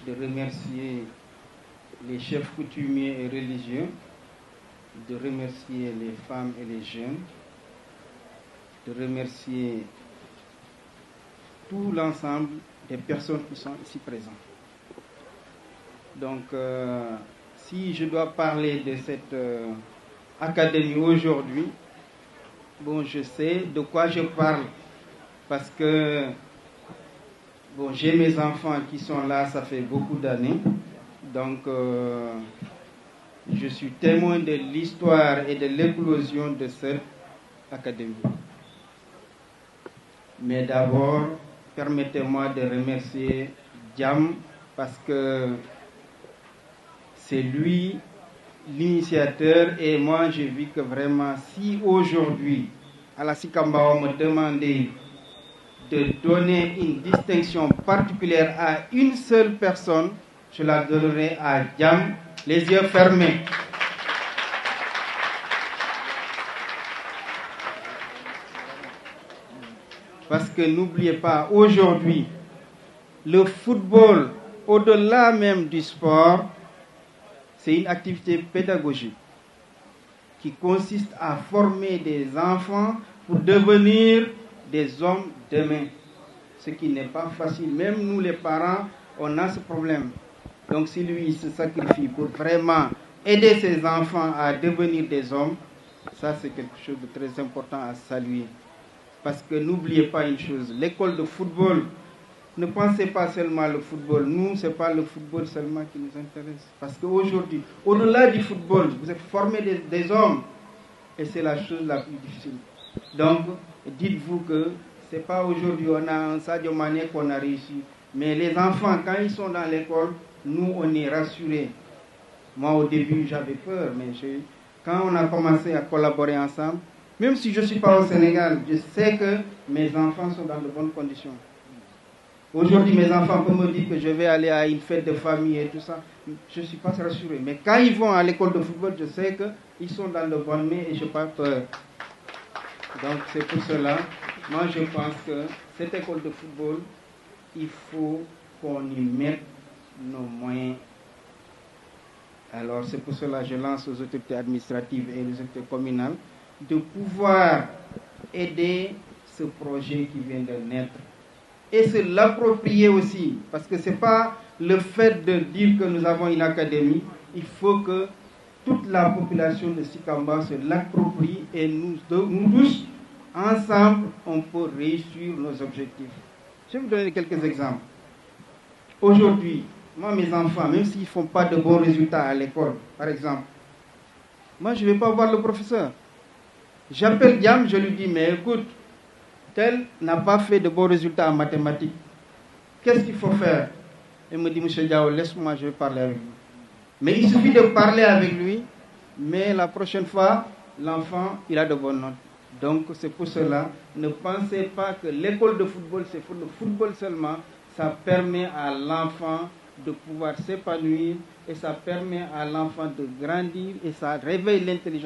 de remercier les chefs coutumiers et religieux, de remercier les femmes et les jeunes, de remercier tout l'ensemble des personnes qui sont ici présentes. Donc, si je dois parler de cette académie aujourd'hui, bon, je sais de quoi je parle, parce que bon, j'ai mes enfants qui sont là, ça fait beaucoup d'années, donc je suis témoin de l'histoire et de l'éclosion de cette académie. Mais d'abord, permettez-moi de remercier Diam, parce que c'est lui l'initiateur, et moi j'ai vu que vraiment, si aujourd'hui, à la Sikamba, on me demandait de donner une distinction particulière à une seule personne, je la donnerai à Diam, les yeux fermés. Parce que n'oubliez pas, aujourd'hui, le football, au-delà même du sport, c'est une activité pédagogique qui consiste à former des enfants pour devenir des hommes demain. Ce qui n'est pas facile. Même nous les parents, on a ce problème. Donc si lui il se sacrifie pour vraiment aider ses enfants à devenir des hommes, ça c'est quelque chose de très important à saluer. Parce que n'oubliez pas une chose, l'école de football, ne pensez pas seulement le football. Nous, ce n'est pas le football seulement qui nous intéresse. Parce qu'aujourd'hui, au-delà du football, vous êtes formés des hommes. Et c'est la chose la plus difficile. Donc, dites-vous que ce n'est pas aujourd'hui, on a un Sadio Mané qu'on a réussi. Mais les enfants, quand ils sont dans l'école, nous, on est rassurés. Moi, au début, j'avais peur. Mais quand on a commencé à collaborer ensemble, même si je ne suis pas au Sénégal, je sais que mes enfants sont dans de bonnes conditions. Aujourd'hui, mes enfants peuvent me dire que je vais aller à une fête de famille et tout ça. Je ne suis pas rassuré. Mais quand ils vont à l'école de football, je sais qu'ils sont dans de bonnes mains et je n'ai pas peur. Donc c'est pour cela, moi je pense que cette école de football, il faut qu'on y mette nos moyens. Alors c'est pour cela que je lance aux autorités administratives et aux autorités communales de pouvoir aider ce projet qui vient de naître. Et se l'approprier aussi, parce que ce n'est pas le fait de dire que nous avons une académie, il faut que toute la population de Sikamba se l'approprie et nous tous, ensemble, on peut réussir nos objectifs. Je vais vous donner quelques exemples. Aujourd'hui, moi, mes enfants, même s'ils ne font pas de bons résultats à l'école, par exemple, moi, je ne vais pas voir le professeur. J'appelle Diam, je lui dis, mais écoute, tel n'a pas fait de bons résultats en mathématiques. Qu'est-ce qu'il faut faire? Il me dit, monsieur Diao, laisse-moi, je vais parler avec lui. Mais il suffit de parler avec lui, mais la prochaine fois, l'enfant, il a de bonnes notes. Donc, c'est pour cela, ne pensez pas que l'école de football, c'est pour le football seulement. Ça permet à l'enfant de pouvoir s'épanouir et ça permet à l'enfant de grandir et ça réveille l'intelligence.